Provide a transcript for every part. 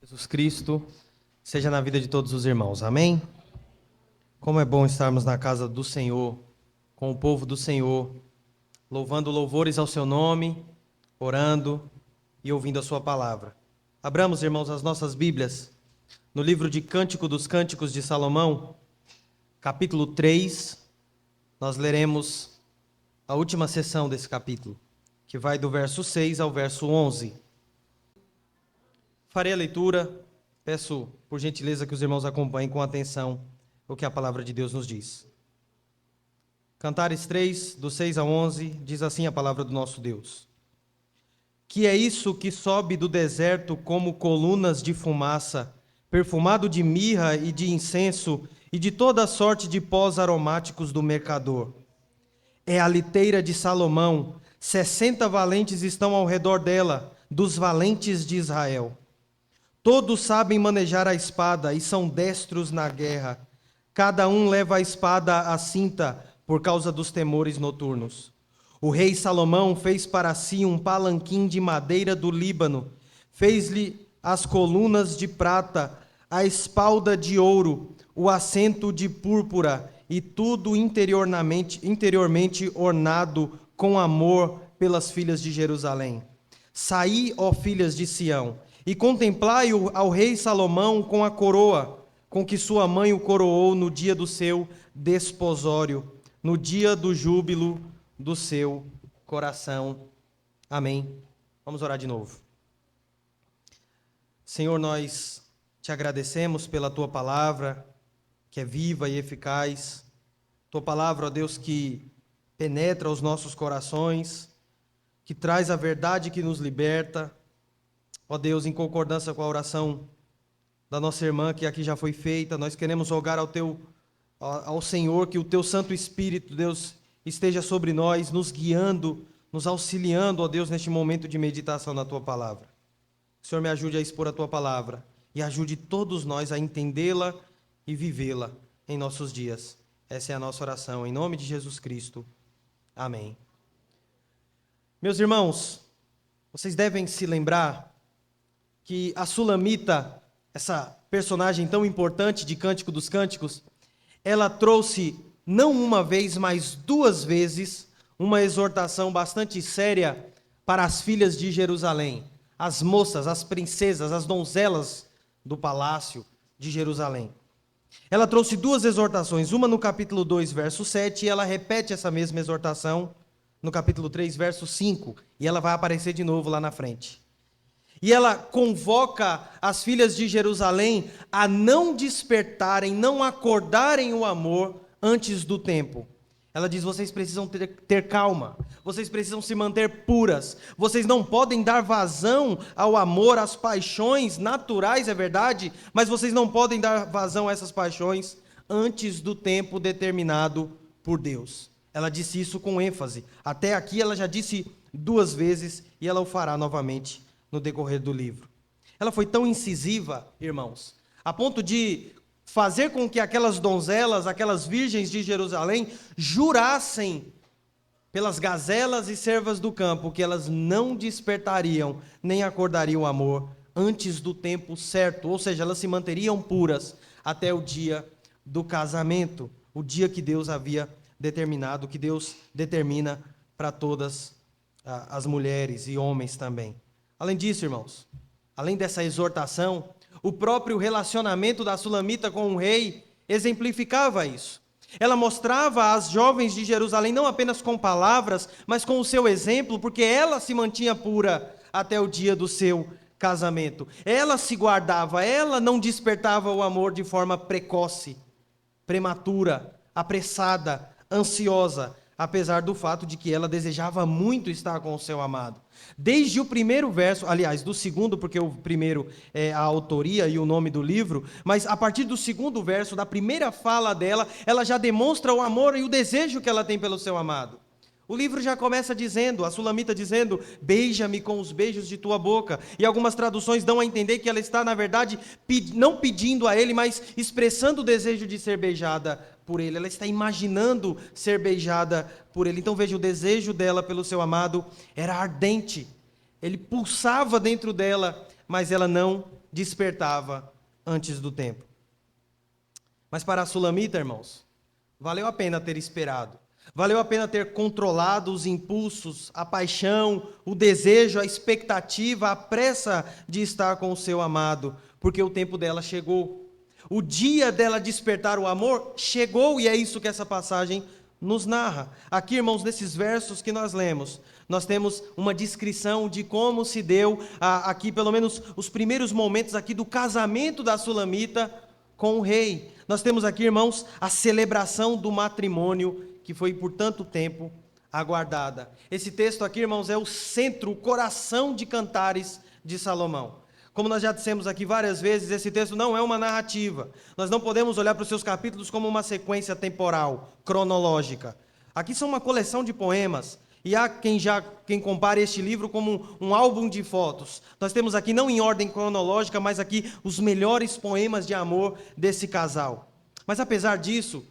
Jesus Cristo seja na vida de todos os irmãos. Amém? Como é bom estarmos na casa do Senhor, com o povo do Senhor, louvando louvores ao seu nome, orando e ouvindo a sua palavra. Abramos, irmãos, as nossas Bíblias no livro de Cântico dos Cânticos de Salomão, capítulo 3. Nós leremos a última seção desse capítulo, que vai do verso 6 ao verso 11. Farei a leitura, peço por gentileza que os irmãos acompanhem com atenção o que a palavra de Deus nos diz. Cantares 3, do 6 ao 11, diz assim a palavra do nosso Deus. Que é isso que sobe do deserto como colunas de fumaça, perfumado de mirra e de incenso e de toda sorte de pós aromáticos do mercador? É a liteira de Salomão, 60 valentes estão ao redor dela, dos valentes de Israel. Todos sabem manejar a espada e são destros na guerra. Cada um leva a espada à cinta por causa dos temores noturnos. O rei Salomão fez para si um palanquim de madeira do Líbano, fez-lhe as colunas de prata, a espalda de ouro, o assento de púrpura e tudo interiormente ornado com amor pelas filhas de Jerusalém. Saí, ó filhas de Sião, e contemplai ao rei Salomão com a coroa, com que sua mãe o coroou no dia do seu desposório, no dia do júbilo do seu coração. Amém. Vamos orar de novo. Senhor, nós te agradecemos pela tua palavra, que é viva e eficaz. Tua palavra, ó Deus, que penetra os nossos corações, que traz a verdade que nos liberta. Ó Deus, em concordância com a oração da nossa irmã que aqui já foi feita, nós queremos rogar ao Senhor que o teu Santo Espírito, Deus, esteja sobre nós, nos guiando, nos auxiliando, ó Deus, neste momento de meditação na tua palavra. O Senhor me ajude a expor a tua palavra e ajude todos nós a entendê-la e vivê-la em nossos dias. Essa é a nossa oração, em nome de Jesus Cristo. Amém. Meus irmãos, vocês devem se lembrar que a Sulamita, essa personagem tão importante de Cântico dos Cânticos, ela trouxe não uma vez, mas duas vezes uma exortação bastante séria para as filhas de Jerusalém, as moças, as princesas, as donzelas do palácio de Jerusalém. Ela trouxe duas exortações, uma no capítulo 2, verso 7, e ela repete essa mesma exortação no capítulo 3, verso 5, e ela vai aparecer de novo lá na frente. E ela convoca as filhas de Jerusalém a não despertarem, não acordarem o amor antes do tempo. Ela diz, vocês precisam ter calma, vocês precisam se manter puras, vocês não podem dar vazão ao amor, às paixões naturais, é verdade, mas vocês não podem dar vazão a essas paixões antes do tempo determinado por Deus. Ela disse isso com ênfase. Até aqui ela já disse duas vezes e ela o fará novamente no decorrer do livro. Ela foi tão incisiva, irmãos, a ponto de fazer com que aquelas donzelas, aquelas virgens de Jerusalém, jurassem pelas gazelas e cervas do campo que elas não despertariam nem acordariam o amor antes do tempo certo, ou seja, elas se manteriam puras até o dia do casamento, o dia que Deus havia determinado, que Deus determina para todas as mulheres e homens também. Além disso, irmãos, além dessa exortação, o próprio relacionamento da Sulamita com o rei exemplificava isso. Ela mostrava às jovens de Jerusalém não apenas com palavras, mas com o seu exemplo, porque ela se mantinha pura até o dia do seu casamento. Ela se guardava, ela não despertava o amor de forma precoce, prematura, apressada, ansiosa, apesar do fato de que ela desejava muito estar com o seu amado. Desde o primeiro verso, aliás, do segundo, porque o primeiro é a autoria e o nome do livro, mas a partir do segundo verso, da primeira fala dela, ela já demonstra o amor e o desejo que ela tem pelo seu amado. O livro já começa dizendo, a Sulamita dizendo, beija-me com os beijos de tua boca. E algumas traduções dão a entender que ela está, na verdade, não pedindo a ele, mas expressando o desejo de ser beijada por ele. Ela está imaginando ser beijada por ele. Então veja, o desejo dela pelo seu amado era ardente. Ele pulsava dentro dela, mas ela não despertava antes do tempo. Mas para a Sulamita, irmãos, valeu a pena ter esperado. Valeu a pena ter controlado os impulsos, a paixão, o desejo, a expectativa, a pressa de estar com o seu amado, porque o tempo dela chegou. O dia dela despertar o amor chegou, e é isso que essa passagem nos narra. Aqui, irmãos, nesses versos que nós lemos, nós temos uma descrição de como se deu, aqui pelo menos os primeiros momentos aqui do casamento da Sulamita com o rei. Nós temos aqui, irmãos, a celebração do matrimônio que foi por tanto tempo aguardada. Esse texto aqui, irmãos, é o centro, o coração de Cantares de Salomão. Como nós já dissemos aqui várias vezes, esse texto não é uma narrativa. Nós não podemos olhar para os seus capítulos como uma sequência temporal, cronológica. Aqui são uma coleção de poemas, e há quem compare este livro como um álbum de fotos. Nós temos aqui, não em ordem cronológica, mas aqui os melhores poemas de amor desse casal. Mas apesar disso,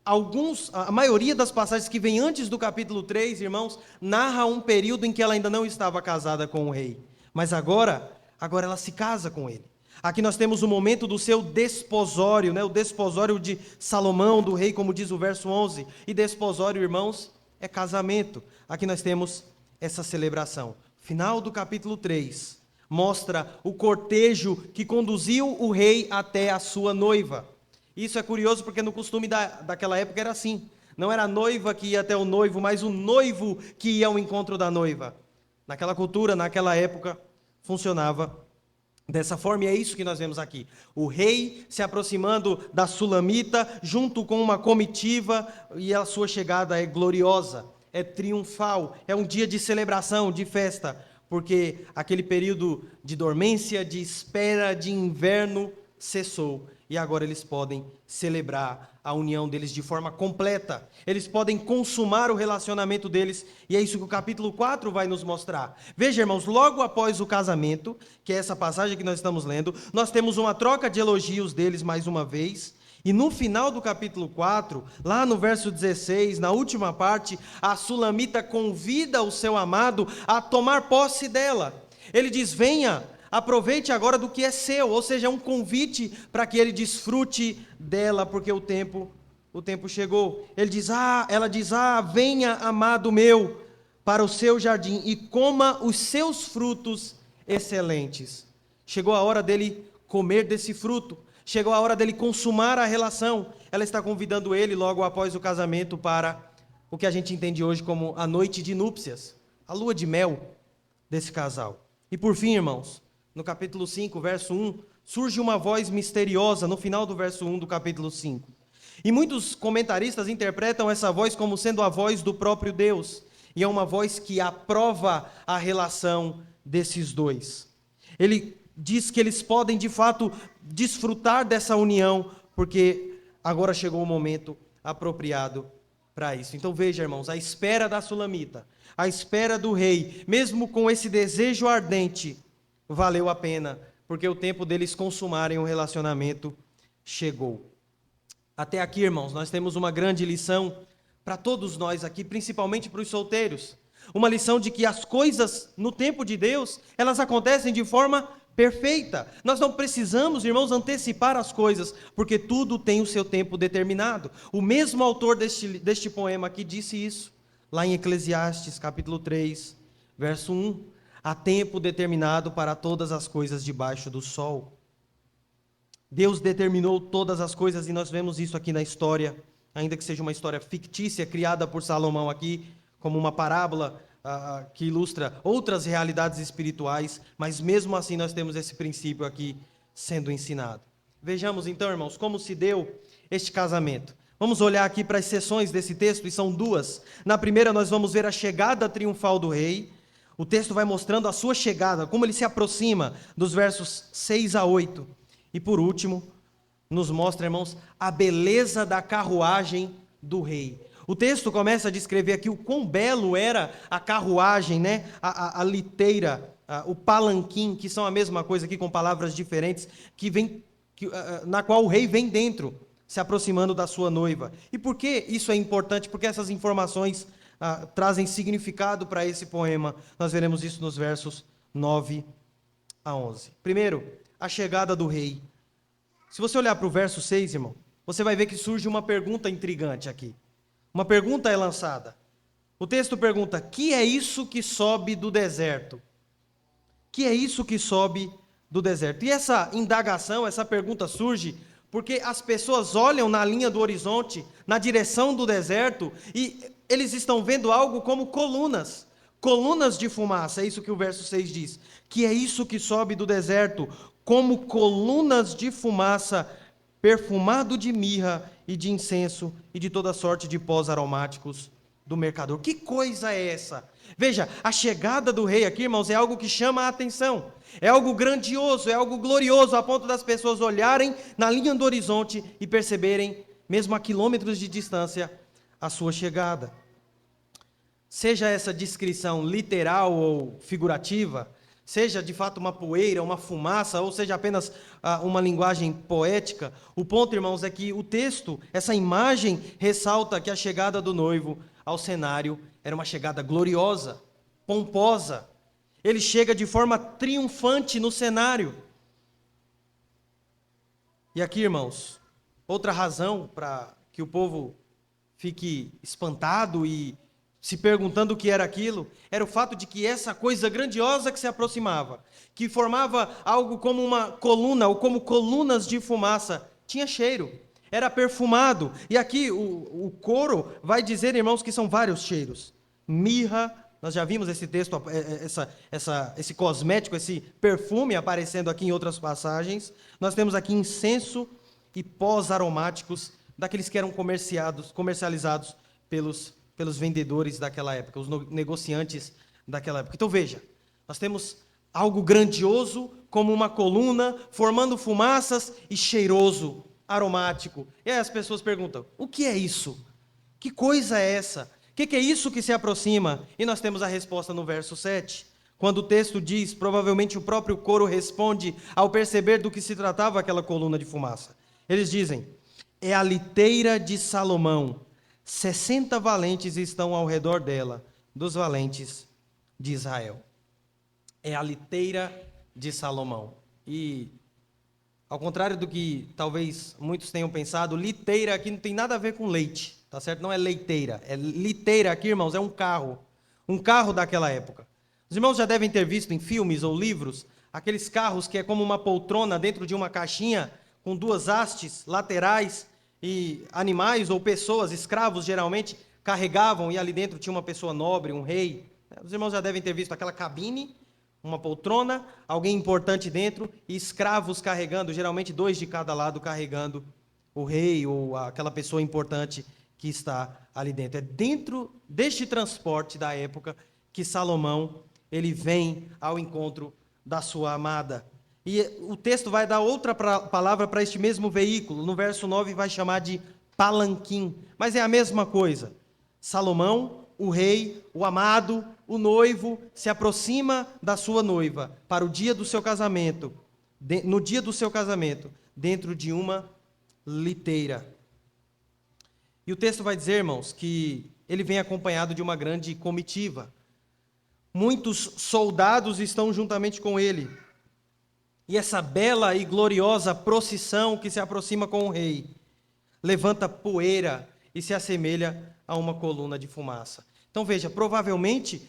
a maioria das passagens que vem antes do capítulo 3, irmãos, narra um período em que ela ainda não estava casada com o rei. Mas agora ela se casa com ele. Aqui nós temos o momento do seu desposório, o desposório de Salomão, do rei, como diz o verso 11. E desposório, irmãos, é casamento. Aqui nós temos essa celebração. Final do capítulo 3 mostra o cortejo que conduziu o rei até a sua noiva. Isso é curioso porque no costume daquela época era assim. Não era a noiva que ia até o noivo, mas o noivo que ia ao encontro da noiva. Naquela cultura, naquela época, funcionava dessa forma, e é isso que nós vemos aqui. O rei se aproximando da Sulamita, junto com uma comitiva, e a sua chegada é gloriosa, é triunfal, é um dia de celebração, de festa, porque aquele período de dormência, de espera, de inverno, cessou. E agora eles podem celebrar a união deles de forma completa. Eles podem consumar o relacionamento deles. E é isso que o capítulo 4 vai nos mostrar. Veja, irmãos, logo após o casamento, que é essa passagem que nós estamos lendo, nós temos uma troca de elogios deles mais uma vez. E no final do capítulo 4, lá no verso 16, na última parte, a Sulamita convida o seu amado a tomar posse dela. Ele diz: venha, aproveite agora do que é seu, ou seja, é um convite para que ele desfrute dela, porque o tempo chegou. Ela diz: venha, amado meu, para o seu jardim e coma os seus frutos excelentes. Chegou a hora dele comer desse fruto, chegou a hora dele consumar a relação. Ela está convidando ele logo após o casamento para o que a gente entende hoje como a noite de núpcias, a lua de mel desse casal. E por fim, irmãos, no capítulo 5, verso 1, surge uma voz misteriosa no final do verso 1 do capítulo 5. E muitos comentaristas interpretam essa voz como sendo a voz do próprio Deus. E é uma voz que aprova a relação desses dois. Ele diz que eles podem, de fato, desfrutar dessa união, porque agora chegou o momento apropriado para isso. Então veja, irmãos, a espera da Sulamita, a espera do rei, mesmo com esse desejo ardente, valeu a pena, porque o tempo deles consumarem o relacionamento chegou. Até aqui, irmãos, nós temos uma grande lição para todos nós aqui, principalmente para os solteiros. Uma lição de que as coisas no tempo de Deus, elas acontecem de forma perfeita. Nós não precisamos, irmãos, antecipar as coisas, porque tudo tem o seu tempo determinado. O mesmo autor deste poema aqui disse isso, lá em Eclesiastes, capítulo 3, verso 1. Há tempo determinado para todas as coisas debaixo do sol. Deus determinou todas as coisas e nós vemos isso aqui na história, ainda que seja uma história fictícia, criada por Salomão aqui, como uma parábola que ilustra outras realidades espirituais, mas mesmo assim nós temos esse princípio aqui sendo ensinado. Vejamos então, irmãos, como se deu este casamento. Vamos olhar aqui para as seções desse texto, e são duas. Na primeira nós vamos ver a chegada triunfal do rei. O texto vai mostrando a sua chegada, como ele se aproxima, dos versos 6 a 8. E por último, nos mostra, irmãos, a beleza da carruagem do rei. O texto começa a descrever aqui o quão belo era a carruagem, a liteira, o palanquim, que são a mesma coisa aqui com palavras diferentes, na qual o rei vem dentro, se aproximando da sua noiva. E por que isso é importante? Porque essas informações trazem significado para esse poema. Nós veremos isso nos versos 9 a 11. Primeiro, a chegada do rei. Se você olhar para o verso 6, irmão, você vai ver que surge uma pergunta intrigante aqui. Uma pergunta é lançada. O texto pergunta: que é isso que sobe do deserto? Que é isso que sobe do deserto? E essa indagação, essa pergunta surge porque as pessoas olham na linha do horizonte, na direção do deserto, e eles estão vendo algo como colunas, colunas de fumaça. É isso que o verso 6 diz. Que é isso que sobe do deserto, como colunas de fumaça, perfumado de mirra e de incenso e de toda sorte de pós aromáticos do mercador. Que coisa é essa? Veja, a chegada do rei aqui, irmãos, é algo que chama a atenção. É algo grandioso, é algo glorioso, a ponto das pessoas olharem na linha do horizonte e perceberem, mesmo a quilômetros de distância, a sua chegada. Seja essa descrição literal ou figurativa, seja de fato uma poeira, uma fumaça, ou seja apenas uma linguagem poética, o ponto, irmãos, é que o texto, essa imagem, ressalta que a chegada do noivo ao cenário era uma chegada gloriosa, pomposa. Ele chega de forma triunfante no cenário. E aqui, irmãos, outra razão para que o povo fique espantado e se perguntando o que era aquilo, era o fato de que essa coisa grandiosa que se aproximava, que formava algo como uma coluna, ou como colunas de fumaça, tinha cheiro, era perfumado. E aqui o coro vai dizer, irmãos, que são vários cheiros. Mirra, nós já vimos esse texto, esse cosmético, esse perfume aparecendo aqui em outras passagens. Nós temos aqui incenso e pós aromáticos, daqueles que eram comercializados pelos vendedores daquela época, os negociantes daquela época. Então veja, nós temos algo grandioso como uma coluna, formando fumaças e cheiroso, aromático. E aí as pessoas perguntam: o que é isso? Que coisa é essa? O que é isso que se aproxima? E nós temos a resposta no verso 7, quando o texto diz, provavelmente o próprio coro responde ao perceber do que se tratava aquela coluna de fumaça. Eles dizem: é a liteira de Salomão. 60 valentes estão ao redor dela, dos valentes de Israel. É a liteira de Salomão. E, ao contrário do que talvez muitos tenham pensado, liteira aqui não tem nada a ver com leite, tá certo? Não é leiteira, é liteira aqui, irmãos, é um carro daquela época. Os irmãos já devem ter visto em filmes ou livros, aqueles carros que é como uma poltrona dentro de uma caixinha, com duas hastes laterais, e animais ou pessoas, escravos geralmente, carregavam, e ali dentro tinha uma pessoa nobre, um rei. Os irmãos já devem ter visto aquela cabine, uma poltrona, alguém importante dentro, e escravos carregando, geralmente 2 de cada lado carregando o rei ou aquela pessoa importante que está ali dentro. É dentro deste transporte da época que Salomão ele vem ao encontro da sua amada. E o texto vai dar outra palavra para este mesmo veículo. No verso 9 vai chamar de palanquim. Mas é a mesma coisa. Salomão, o rei, o amado, o noivo, se aproxima da sua noiva para o dia do seu casamento. No dia do seu casamento, dentro de uma liteira. E o texto vai dizer, irmãos, que ele vem acompanhado de uma grande comitiva. Muitos soldados estão juntamente com ele. E essa bela e gloriosa procissão que se aproxima com o rei, levanta poeira e se assemelha a uma coluna de fumaça. Então veja, provavelmente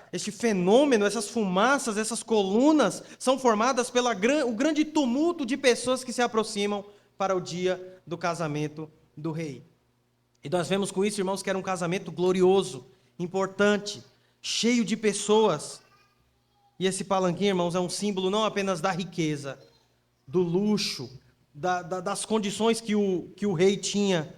este fenômeno, essas fumaças, essas colunas, são formadas pelo grande tumulto de pessoas que se aproximam para o dia do casamento do rei. E nós vemos com isso, irmãos, que era um casamento glorioso, importante, cheio de pessoas. E esse palanquim, irmãos, é um símbolo não apenas da riqueza, do luxo, das condições que o rei tinha,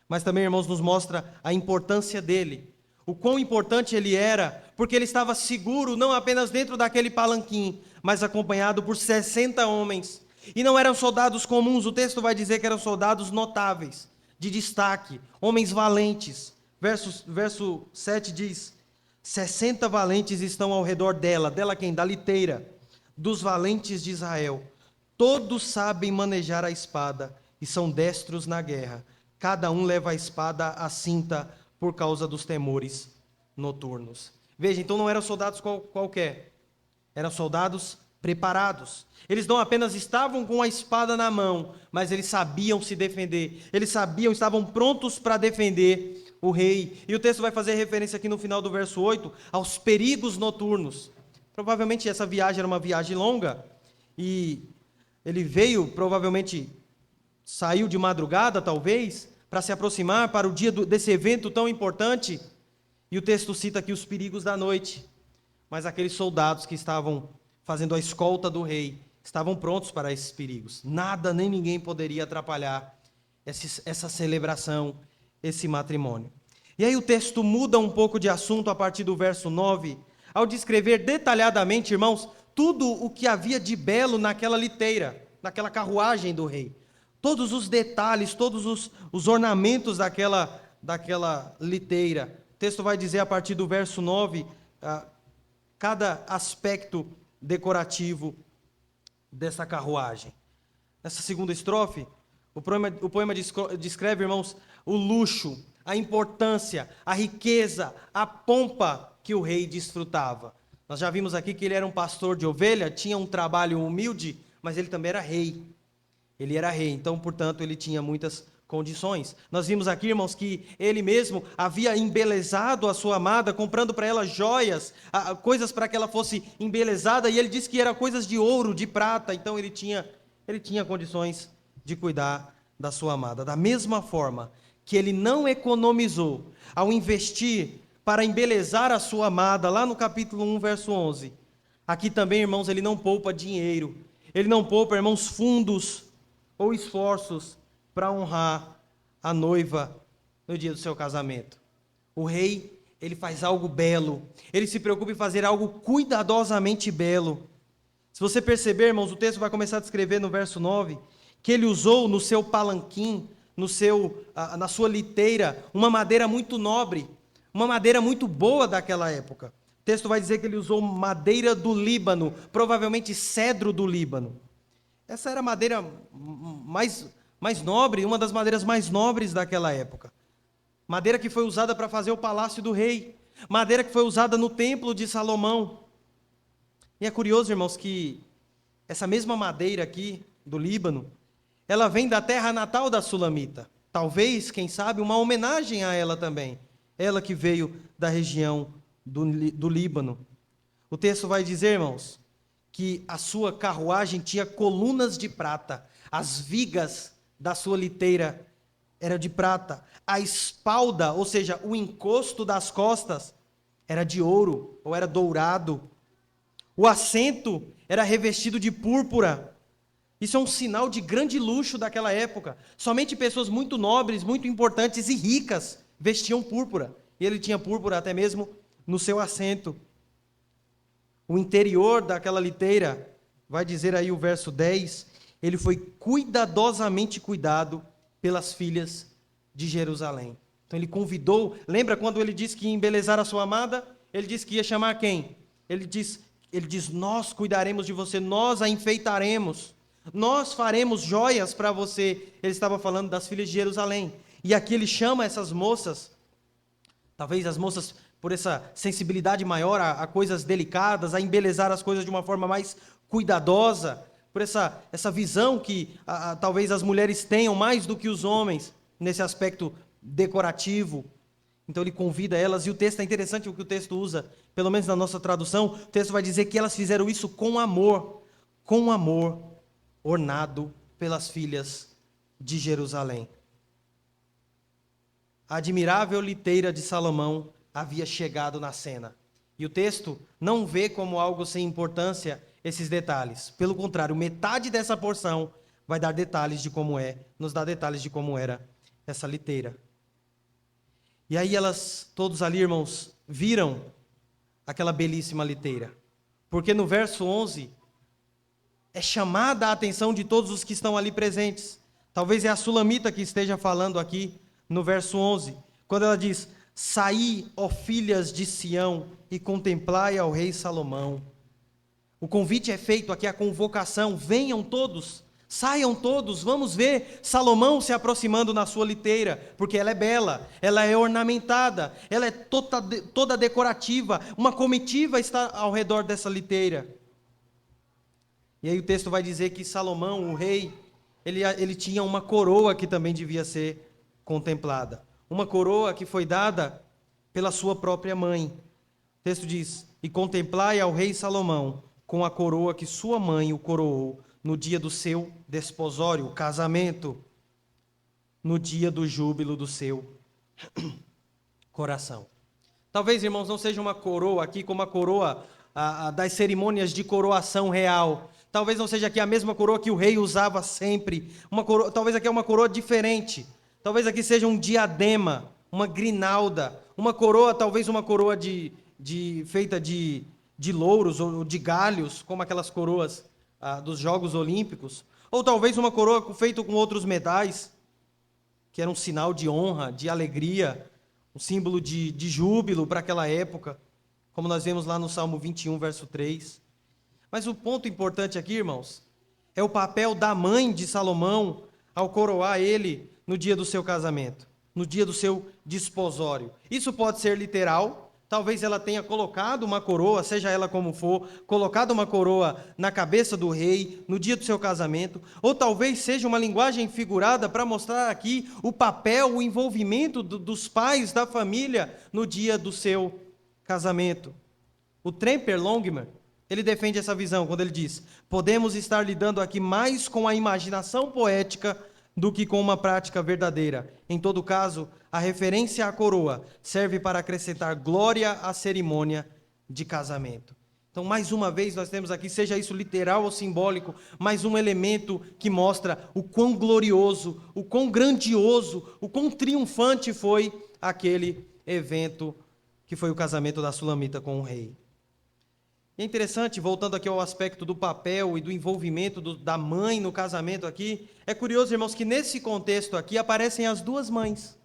mas também, irmãos, nos mostra a importância dele, o quão importante ele era, porque ele estava seguro não apenas dentro daquele palanquim, mas acompanhado por 60 homens. E não eram soldados comuns, o texto vai dizer que eram soldados notáveis, de destaque, homens valentes. Verso 7 diz: 60 valentes estão ao redor dela. Dela quem? Da liteira. Dos valentes de Israel. Todos sabem manejar a espada e são destros na guerra. Cada um leva a espada à cinta por causa dos temores noturnos. Veja, então não eram soldados qualquer. Eram soldados preparados. Eles não apenas estavam com a espada na mão, mas eles sabiam se defender. Eles estavam prontos para defender o rei. E o texto vai fazer referência aqui no final do verso 8 aos perigos noturnos. Provavelmente essa viagem era uma viagem longa e ele veio, provavelmente saiu de madrugada, talvez, para se aproximar para o dia desse evento tão importante. E o texto cita aqui os perigos da noite. Mas aqueles soldados que estavam fazendo a escolta do rei estavam prontos para esses perigos. Nada nem ninguém poderia atrapalhar essa celebração, esse matrimônio. E aí o texto muda um pouco de assunto a partir do verso 9, ao descrever detalhadamente, irmãos, tudo o que havia de belo naquela liteira, naquela carruagem do rei. Todos os detalhes, todos os ornamentos daquela liteira. O texto vai dizer a partir do verso 9, cada aspecto decorativo dessa carruagem. Nessa segunda estrofe, o poema descreve, irmãos, o luxo, a importância, a riqueza, a pompa que o rei desfrutava. Nós já vimos aqui que ele era um pastor de ovelha, tinha um trabalho humilde, mas ele também era rei. Ele era rei, então, portanto, ele tinha muitas condições. Nós vimos aqui, irmãos, que ele mesmo havia embelezado a sua amada, comprando para ela joias, coisas para que ela fosse embelezada, e ele disse que eram coisas de ouro, de prata, então ele tinha condições de cuidar da sua amada. Da mesma forma que ele não economizou ao investir para embelezar a sua amada, lá no capítulo 1, verso 11, aqui também, irmãos, ele não poupa dinheiro, ele não poupa, irmãos, fundos ou esforços para honrar a noiva no dia do seu casamento. O rei, ele faz algo belo, ele se preocupa em fazer algo cuidadosamente belo. Se você perceber, irmãos, o texto vai começar a descrever no verso 9, que ele usou no seu palanquim, na sua liteira, uma madeira muito nobre, uma madeira muito boa daquela época. O texto vai dizer que ele usou madeira do Líbano, provavelmente cedro do Líbano. Essa era a madeira mais nobre, uma das madeiras mais nobres daquela época. Madeira que foi usada para fazer o palácio do rei. Madeira que foi usada no templo de Salomão. E é curioso, irmãos, que essa mesma madeira aqui do Líbano, ela vem da terra natal da Sulamita. Talvez, quem sabe, uma homenagem a ela também. Ela que veio da região do Líbano. O texto vai dizer, irmãos, que a sua carruagem tinha colunas de prata. As vigas da sua liteira era de prata. A espalda, ou seja, o encosto das costas, era de ouro ou era dourado. O assento era revestido de púrpura. Isso é um sinal de grande luxo daquela época. Somente pessoas muito nobres, muito importantes e ricas vestiam púrpura. E ele tinha púrpura até mesmo no seu assento. O interior daquela liteira, vai dizer aí o verso 10, ele foi cuidadosamente cuidado pelas filhas de Jerusalém. Então ele convidou, lembra quando ele disse que ia embelezar a sua amada? Ele disse que ia chamar quem? Ele diz, nós cuidaremos de você, nós a enfeitaremos, nós faremos joias para você. Ele estava falando das filhas de Jerusalém. E aqui ele chama essas moças, talvez as moças por essa sensibilidade maior a coisas delicadas, a embelezar as coisas de uma forma mais cuidadosa, por essa visão que talvez as mulheres tenham mais do que os homens, nesse aspecto decorativo. Então ele convida elas, e o texto é interessante o que o texto usa, pelo menos na nossa tradução, o texto vai dizer que elas fizeram isso com amor, ornado pelas filhas de Jerusalém. A admirável liteira de Salomão havia chegado na cena. E o texto não vê como algo sem importância esses detalhes. Pelo contrário, metade dessa porção vai dar detalhes de como nos dá detalhes de como era essa liteira. E aí todos ali, irmãos, viram aquela belíssima liteira. Porque no verso 11, é chamada a atenção de todos os que estão ali presentes. Talvez é a Sulamita que esteja falando aqui no verso 11, quando ela diz: saí, ó filhas de Sião, e contemplai ao rei Salomão. O convite é feito aqui, a convocação: venham todos, saiam todos, vamos ver Salomão se aproximando na sua liteira, porque ela é bela, ela é ornamentada, ela é toda decorativa, uma comitiva está ao redor dessa liteira. E aí o texto vai dizer que Salomão, o rei, ele tinha uma coroa que também devia ser contemplada. Uma coroa que foi dada pela sua própria mãe. O texto diz: e contemplai ao rei Salomão com a coroa que sua mãe o coroou no dia do seu desposório, casamento, no dia do júbilo do seu coração. Talvez, irmãos, não seja uma coroa aqui como a coroa das cerimônias de coroação real. Talvez não seja aqui a mesma coroa que o rei usava sempre. Talvez aqui é uma coroa diferente. Talvez aqui seja um diadema, uma grinalda, uma coroa, talvez uma coroa feita de louros ou de galhos, como aquelas coroas dos Jogos Olímpicos. Ou talvez uma coroa feita com outros metais, que era um sinal de honra, de alegria, um símbolo de júbilo para aquela época, como nós vemos lá no Salmo 21, verso 3. Mas o ponto importante aqui, irmãos, é o papel da mãe de Salomão ao coroar ele no dia do seu casamento, no dia do seu desposório. Isso pode ser literal, talvez ela tenha colocado uma coroa, seja ela como for, colocado uma coroa na cabeça do rei no dia do seu casamento, ou talvez seja uma linguagem figurada para mostrar aqui o papel, o envolvimento dos pais da família no dia do seu casamento. O Tremper Longman, ele defende essa visão quando ele diz: podemos estar lidando aqui mais com a imaginação poética do que com uma prática verdadeira. Em todo caso, a referência à coroa serve para acrescentar glória à cerimônia de casamento. Então, mais uma vez, nós temos aqui, seja isso literal ou simbólico, mais um elemento que mostra o quão glorioso, o quão grandioso, o quão triunfante foi aquele evento que foi o casamento da Sulamita com o rei. E é interessante, voltando aqui ao aspecto do papel e do envolvimento da mãe no casamento aqui, é curioso, irmãos, que nesse contexto aqui aparecem as duas mães,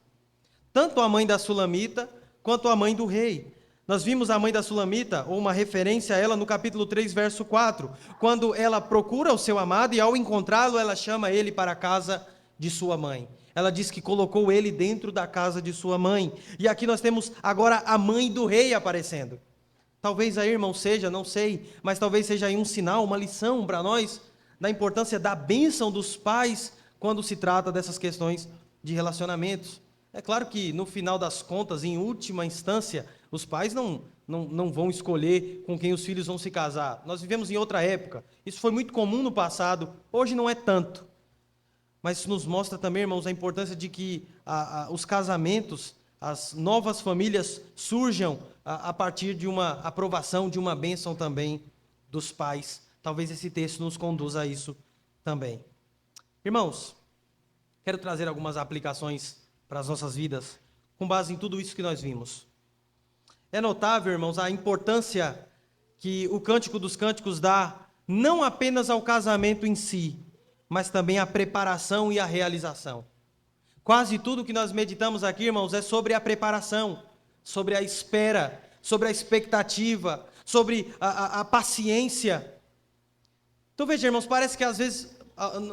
tanto a mãe da Sulamita quanto a mãe do rei. Nós vimos a mãe da Sulamita, ou uma referência a ela, no capítulo 3, verso 4, quando ela procura o seu amado e ao encontrá-lo, ela chama ele para a casa de sua mãe. Ela diz que colocou ele dentro da casa de sua mãe. E aqui nós temos agora a mãe do rei aparecendo. Talvez aí, irmão, seja, não sei, mas talvez seja aí um sinal, uma lição para nós, da importância da bênção dos pais quando se trata dessas questões de relacionamentos. É claro que, no final das contas, em última instância, os pais não vão escolher com quem os filhos vão se casar. Nós vivemos em outra época. Isso foi muito comum no passado, hoje não é tanto. Mas isso nos mostra também, irmãos, a importância de que os casamentos, as novas famílias surjam a partir de uma aprovação, de uma bênção também dos pais. Talvez esse texto nos conduza a isso também. Irmãos, quero trazer algumas aplicações para as nossas vidas, com base em tudo isso que nós vimos. É notável, irmãos, a importância que o Cântico dos Cânticos dá, não apenas ao casamento em si, mas também à preparação e à realização. Quase tudo que nós meditamos aqui, irmãos, é sobre a preparação, sobre a espera, sobre a expectativa, sobre a paciência. Então veja, irmãos, parece que às vezes,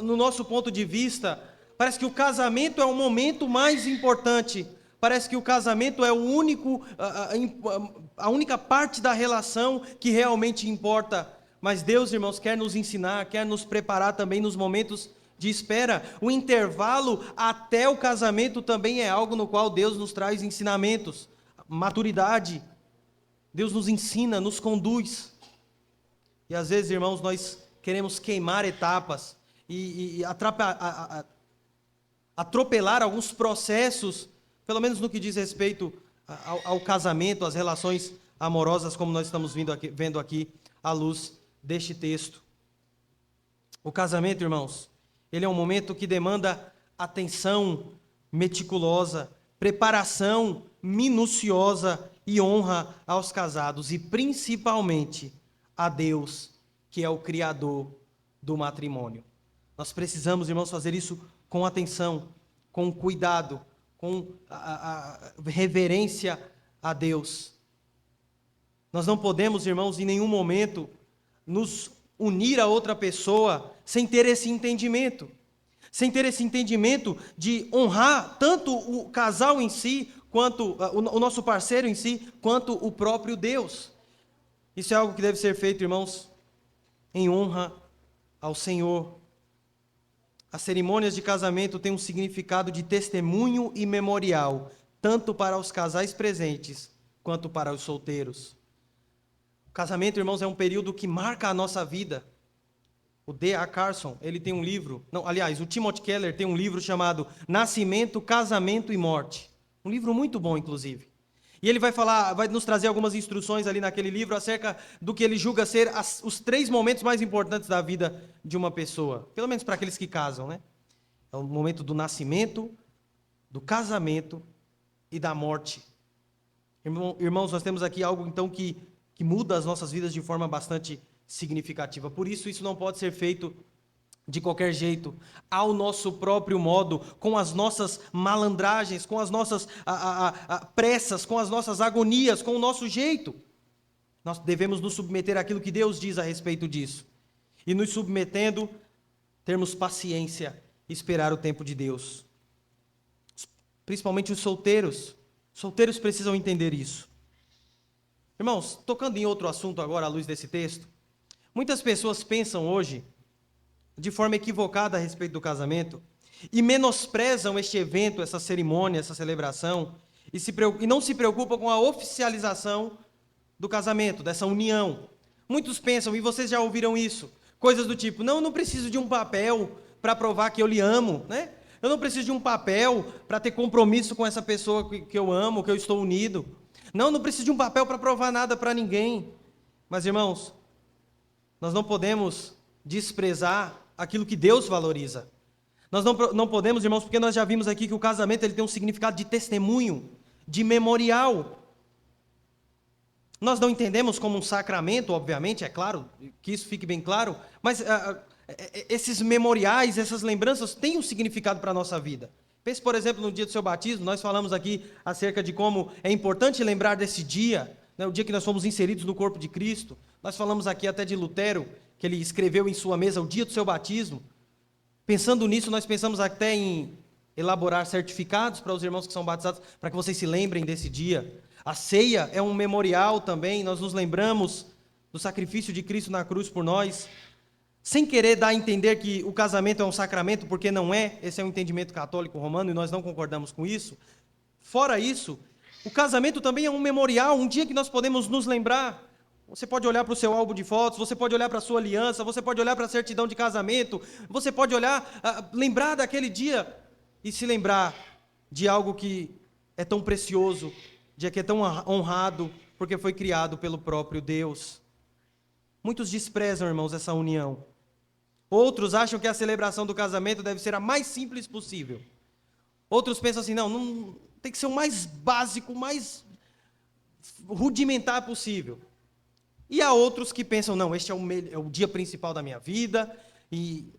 no nosso ponto de vista, parece que o casamento é o momento mais importante. Parece que o casamento é a única parte da relação que realmente importa. Mas Deus, irmãos, quer nos ensinar, quer nos preparar também nos momentos de espera. O intervalo até o casamento também é algo no qual Deus nos traz ensinamentos, maturidade. Deus nos ensina, nos conduz. E às vezes, irmãos, nós queremos queimar etapas e atropelar alguns processos, pelo menos no que diz respeito ao casamento, às relações amorosas, como nós estamos vendo aqui à luz deste texto. O casamento, irmãos, ele é um momento que demanda atenção meticulosa, preparação minuciosa e honra aos casados e principalmente a Deus, que é o Criador do matrimônio. Nós precisamos, irmãos, fazer isso com atenção, com cuidado, com a reverência a Deus. Nós não podemos, irmãos, em nenhum momento nos unir a outra pessoa sem ter esse entendimento. Sem ter esse entendimento de honrar tanto o casal em si, quanto o nosso parceiro em si, quanto o próprio Deus. Isso é algo que deve ser feito, irmãos, em honra ao Senhor. As cerimônias de casamento têm um significado de testemunho e memorial, tanto para os casais presentes, quanto para os solteiros. O casamento, irmãos, é um período que marca a nossa vida. O D.A. Carson, ele tem um livro, o Timothy Keller tem um livro chamado Nascimento, Casamento e Morte. Um livro muito bom, inclusive. E ele vai nos trazer algumas instruções ali naquele livro acerca do que ele julga ser os 3 momentos mais importantes da vida de uma pessoa. Pelo menos para aqueles que casam, né? É o momento do nascimento, do casamento e da morte. Irmãos, nós temos aqui algo então que muda as nossas vidas de forma bastante significativa. Por isso não pode ser feito de qualquer jeito, ao nosso próprio modo, com as nossas malandragens, com as nossas pressas, com as nossas agonias, com o nosso jeito. Nós devemos nos submeter àquilo que Deus diz a respeito disso. E nos submetendo, termos paciência e esperar o tempo de Deus. Principalmente os solteiros. Solteiros precisam entender isso. Irmãos, tocando em outro assunto agora à luz desse texto, muitas pessoas pensam hoje de forma equivocada a respeito do casamento e menosprezam este evento, essa cerimônia, essa celebração e não se preocupam com a oficialização do casamento, dessa união. Muitos pensam, e vocês já ouviram isso, coisas do tipo, não preciso de um papel para provar que eu lhe amo, né? Eu não preciso de um papel para ter compromisso com essa pessoa que eu amo, que eu estou unido. Não preciso de um papel para provar nada para ninguém. Mas, irmãos, nós não podemos desprezar aquilo que Deus valoriza. Nós não podemos, irmãos, porque nós já vimos aqui que o casamento ele tem um significado de testemunho, de memorial. Nós não entendemos como um sacramento, obviamente, é claro, que isso fique bem claro, mas esses memoriais, essas lembranças têm um significado para a nossa vida. Pense, por exemplo, no dia do seu batismo, nós falamos aqui acerca de como é importante lembrar desse dia, né, o dia que nós fomos inseridos no corpo de Cristo. Nós falamos aqui até de Lutero, que ele escreveu em sua mesa o dia do seu batismo. Pensando nisso, nós pensamos até em elaborar certificados para os irmãos que são batizados, para que vocês se lembrem desse dia. A ceia é um memorial também, nós nos lembramos do sacrifício de Cristo na cruz por nós, sem querer dar a entender que o casamento é um sacramento, porque não é, esse é um entendimento católico romano e nós não concordamos com isso. Fora isso, o casamento também é um memorial, um dia que nós podemos nos lembrar. Você pode olhar para o seu álbum de fotos, você pode olhar para a sua aliança, você pode olhar para a certidão de casamento, você pode olhar, lembrar daquele dia e se lembrar de algo que é tão precioso, de que é tão honrado, porque foi criado pelo próprio Deus. Muitos desprezam, irmãos, essa união. Outros acham que a celebração do casamento deve ser a mais simples possível. Outros pensam assim, não tem que ser o mais básico, o mais rudimentar possível. E há outros que pensam, não, este é o dia principal da minha vida, e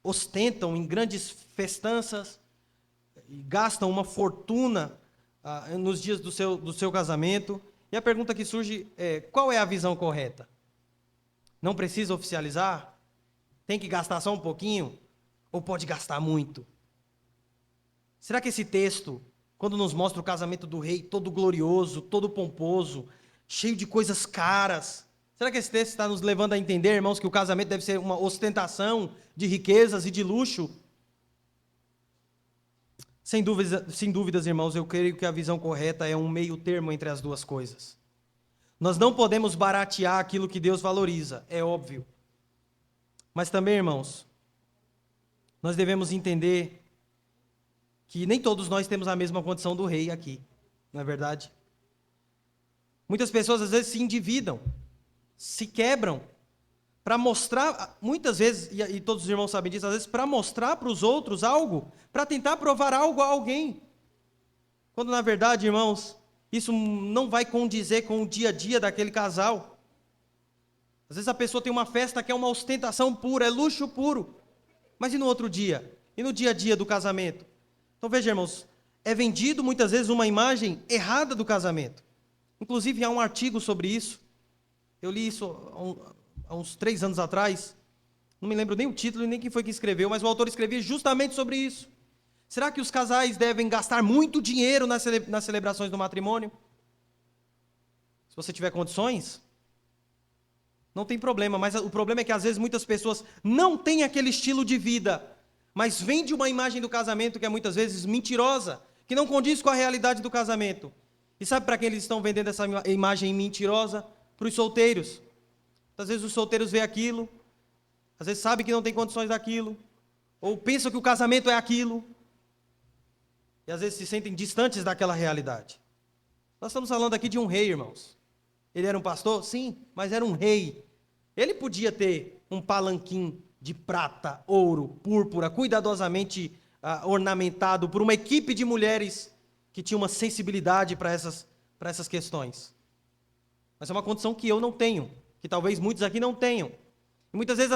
ostentam em grandes festanças, e gastam uma fortuna nos dias do seu casamento. E a pergunta que surge é, qual é a visão correta? Não precisa oficializar? Tem que gastar só um pouquinho? Ou pode gastar muito? Será que esse texto, quando nos mostra o casamento do rei, todo glorioso, todo pomposo, cheio de coisas caras, será que esse texto está nos levando a entender, irmãos, que o casamento deve ser uma ostentação de riquezas e de luxo? Sem dúvidas, irmãos, eu creio que a visão correta é um meio termo entre as duas coisas. Nós não podemos baratear aquilo que Deus valoriza, é óbvio. Mas também, irmãos, nós devemos entender que nem todos nós temos a mesma condição do rei aqui, não é verdade? Muitas pessoas às vezes se endividam, se quebram, para mostrar, muitas vezes, e todos os irmãos sabem disso, às vezes para mostrar para os outros algo, para tentar provar algo a alguém. Quando na verdade, irmãos, isso não vai condizer com o dia a dia daquele casal. Às vezes a pessoa tem uma festa que é uma ostentação pura, é luxo puro. Mas e no outro dia? E no dia a dia do casamento? Então veja, irmãos, é vendido muitas vezes uma imagem errada do casamento. Inclusive há um artigo sobre isso. Eu li isso há uns 3 anos atrás. Não me lembro nem o título e nem quem foi que escreveu, mas o autor escrevia justamente sobre isso. Será que os casais devem gastar muito dinheiro nas celebrações do matrimônio? Se você tiver condições, Não tem problema, mas o problema é que às vezes muitas pessoas não têm aquele estilo de vida, mas vende uma imagem do casamento que é muitas vezes mentirosa, que não condiz com a realidade do casamento. E sabe para quem eles estão vendendo essa imagem mentirosa? Para os solteiros. Às vezes os solteiros veem aquilo, às vezes sabem que não tem condições daquilo, ou pensam que o casamento é aquilo, e às vezes se sentem distantes daquela realidade. Nós estamos falando aqui de um rei, irmãos. Ele era um pastor? Sim, mas era um rei. Ele podia ter um palanquim de prata, ouro, púrpura, cuidadosamente ornamentado por uma equipe de mulheres que tinha uma sensibilidade para essas questões. Mas é uma condição que eu não tenho, que talvez muitos aqui não tenham. E muitas vezes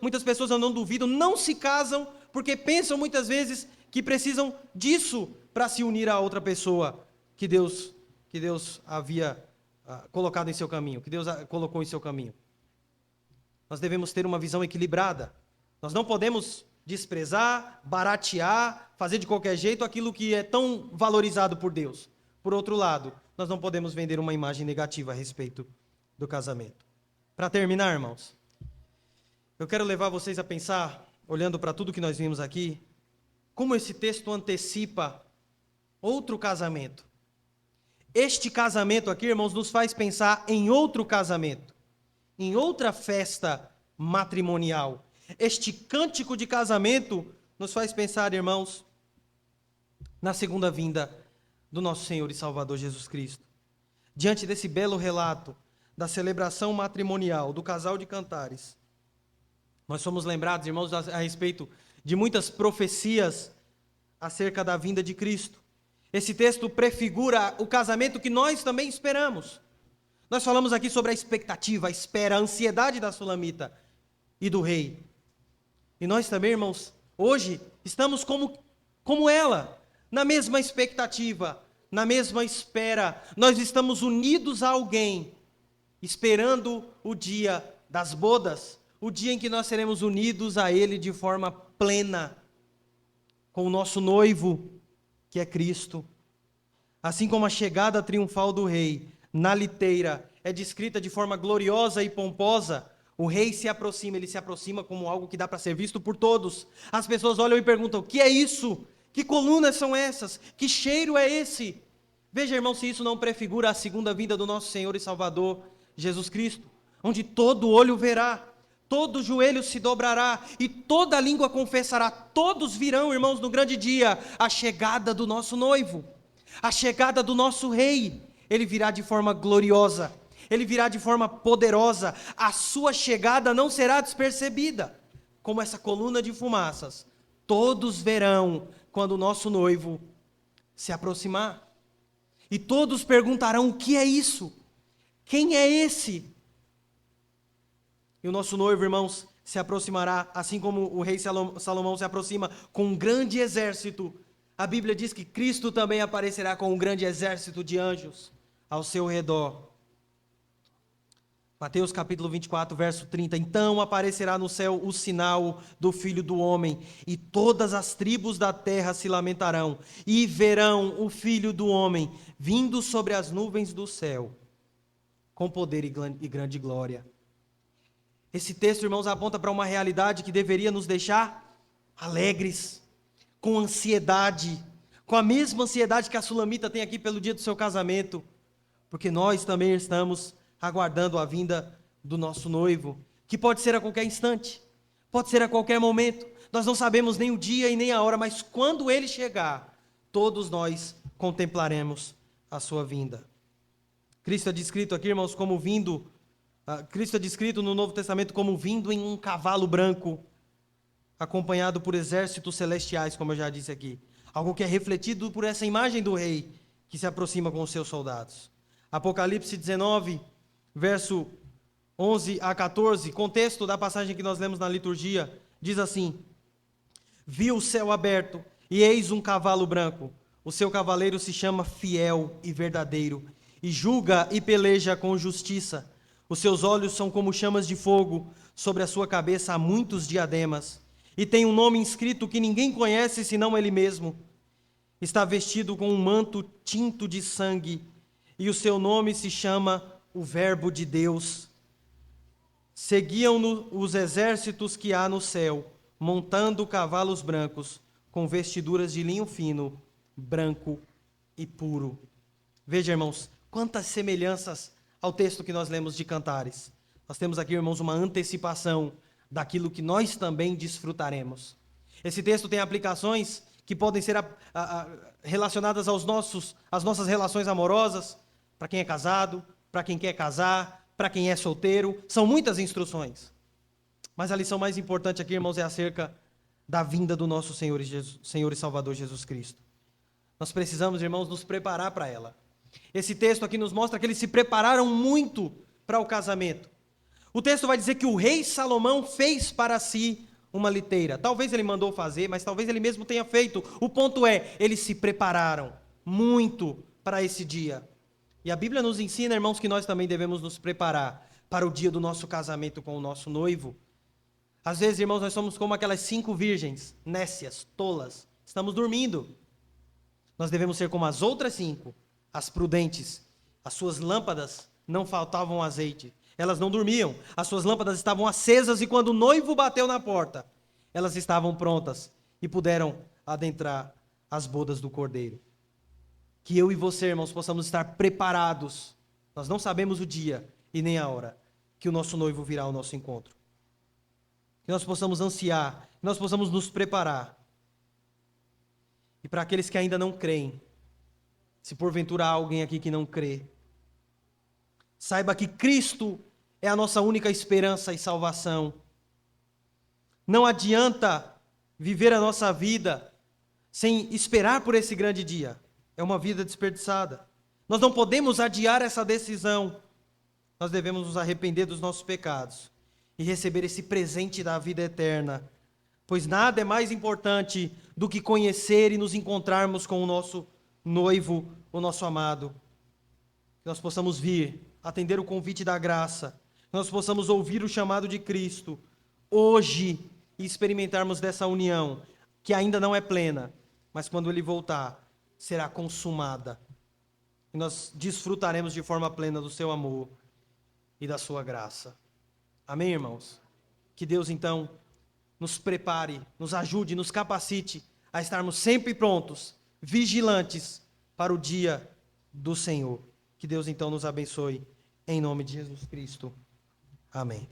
muitas pessoas, eu não duvido, não se casam porque pensam muitas vezes que precisam disso para se unir a outra pessoa que Deus havia colocado em seu caminho, que Deus colocou em seu caminho. Nós devemos ter uma visão equilibrada. Nós não podemos desprezar, baratear, fazer de qualquer jeito aquilo que é tão valorizado por Deus. Por outro lado, nós não podemos vender uma imagem negativa a respeito do casamento. Para terminar, irmãos, eu quero levar vocês a pensar, olhando para tudo que nós vimos aqui, como esse texto antecipa outro casamento. Este casamento aqui, irmãos, nos faz pensar em outro casamento, em outra festa matrimonial. Este cântico de casamento nos faz pensar, irmãos, na segunda vinda do nosso Senhor e Salvador Jesus Cristo. Diante desse belo relato da celebração matrimonial do casal de Cantares, nós somos lembrados, irmãos, a respeito de muitas profecias acerca da vinda de Cristo. Esse texto prefigura o casamento que nós também esperamos. Nós falamos aqui sobre a expectativa, a espera, a ansiedade da sulamita e do rei. E nós também, irmãos, hoje estamos como ela, na mesma expectativa, na mesma espera. Nós estamos unidos a alguém, esperando o dia das bodas, o dia em que nós seremos unidos a Ele de forma plena, com o nosso noivo, que é Cristo. Assim como a chegada triunfal do rei na liteira é descrita de forma gloriosa e pomposa, o rei se aproxima, ele se aproxima como algo que dá para ser visto por todos. As pessoas olham e perguntam: o que é isso? Que colunas são essas? Que cheiro é esse? Veja, irmão, se isso não prefigura a segunda vinda do nosso Senhor e Salvador Jesus Cristo, onde todo olho verá, todo joelho se dobrará e toda língua confessará. Todos virão, irmãos, no grande dia, a chegada do nosso noivo, a chegada do nosso rei. Ele virá de forma gloriosa, ele virá de forma poderosa. A sua chegada não será despercebida, como essa coluna de fumaças. Todos verão quando o nosso noivo se aproximar. E todos perguntarão: o que é isso? Quem é esse? E o nosso noivo, irmãos, se aproximará, assim como o rei Salomão se aproxima com um grande exército. A Bíblia diz que Cristo também aparecerá com um grande exército de anjos ao seu redor. Mateus capítulo 24, verso 30. Então aparecerá no céu o sinal do Filho do Homem, e todas as tribos da terra se lamentarão, e verão o Filho do Homem vindo sobre as nuvens do céu, com poder e grande glória. Esse texto, irmãos, aponta para uma realidade que deveria nos deixar alegres, com ansiedade, com a mesma ansiedade que a sulamita tem aqui pelo dia do seu casamento, porque nós também estamos aguardando a vinda do nosso noivo, que pode ser a qualquer instante, pode ser a qualquer momento. Nós não sabemos nem o dia e nem a hora, mas quando ele chegar, todos nós contemplaremos a sua vinda. Cristo é descrito aqui, irmãos, como vindo. Cristo é descrito no Novo Testamento como vindo em um cavalo branco, acompanhado por exércitos celestiais, como eu já disse aqui. Algo que é refletido por essa imagem do rei que se aproxima com os seus soldados. Apocalipse 19, verso 11 a 14, contexto da passagem que nós lemos na liturgia, diz assim: vi o céu aberto e eis um cavalo branco. O seu cavaleiro se chama Fiel e Verdadeiro, e julga e peleja com justiça. Os seus olhos são como chamas de fogo, sobre a sua cabeça há muitos diademas, e tem um nome inscrito que ninguém conhece senão ele mesmo. Está vestido com um manto tinto de sangue, e o seu nome se chama o Verbo de Deus. Seguiam-no os exércitos que há no céu, montando cavalos brancos, com vestiduras de linho fino, branco e puro. Veja, irmãos, quantas semelhanças ao texto que nós lemos de Cantares. Nós temos aqui, irmãos, uma antecipação daquilo que nós também desfrutaremos. Esse texto tem aplicações que podem ser relacionadas às nossas relações amorosas, para quem é casado, para quem quer casar, para quem é solteiro. São muitas instruções. Mas a lição mais importante aqui, irmãos, é acerca da vinda do nosso Senhor e Salvador Jesus Cristo. Nós precisamos, irmãos, nos preparar para ela. Esse texto aqui nos mostra que eles se prepararam muito para o casamento. O texto vai dizer que o rei Salomão fez para si uma liteira. Talvez ele mandou fazer, mas talvez ele mesmo tenha feito. O ponto é, eles se prepararam muito para esse dia. E a Bíblia nos ensina, irmãos, que nós também devemos nos preparar para o dia do nosso casamento com o nosso noivo. Às vezes, irmãos, nós somos como aquelas 5 virgens, nécias, tolas. Estamos dormindo. Nós devemos ser como as outras 5, as prudentes. As suas lâmpadas não faltavam azeite. Elas não dormiam. As suas lâmpadas estavam acesas e quando o noivo bateu na porta, elas estavam prontas e puderam adentrar as bodas do Cordeiro. Que eu e você, irmãos, possamos estar preparados. Nós não sabemos o dia e nem a hora que o nosso noivo virá ao nosso encontro. Que nós possamos ansiar, que nós possamos nos preparar. E para aqueles que ainda não creem, se porventura há alguém aqui que não crê, saiba que Cristo é a nossa única esperança e salvação. Não adianta viver a nossa vida sem esperar por esse grande dia. É uma vida desperdiçada. Nós não podemos adiar essa decisão. Nós devemos nos arrepender dos nossos pecados e receber esse presente da vida eterna, pois nada é mais importante do que conhecer e nos encontrarmos com o nosso noivo, o nosso amado. Que nós possamos vir, atender o convite da graça, que nós possamos ouvir o chamado de Cristo hoje e experimentarmos dessa união, que ainda não é plena, mas quando Ele voltar, será consumada. E nós desfrutaremos de forma plena do seu amor e da sua graça. Amém, irmãos? Que Deus, então, nos prepare, nos ajude, nos capacite a estarmos sempre prontos, vigilantes para o dia do Senhor. Que Deus, então, nos abençoe, em nome de Jesus Cristo. Amém.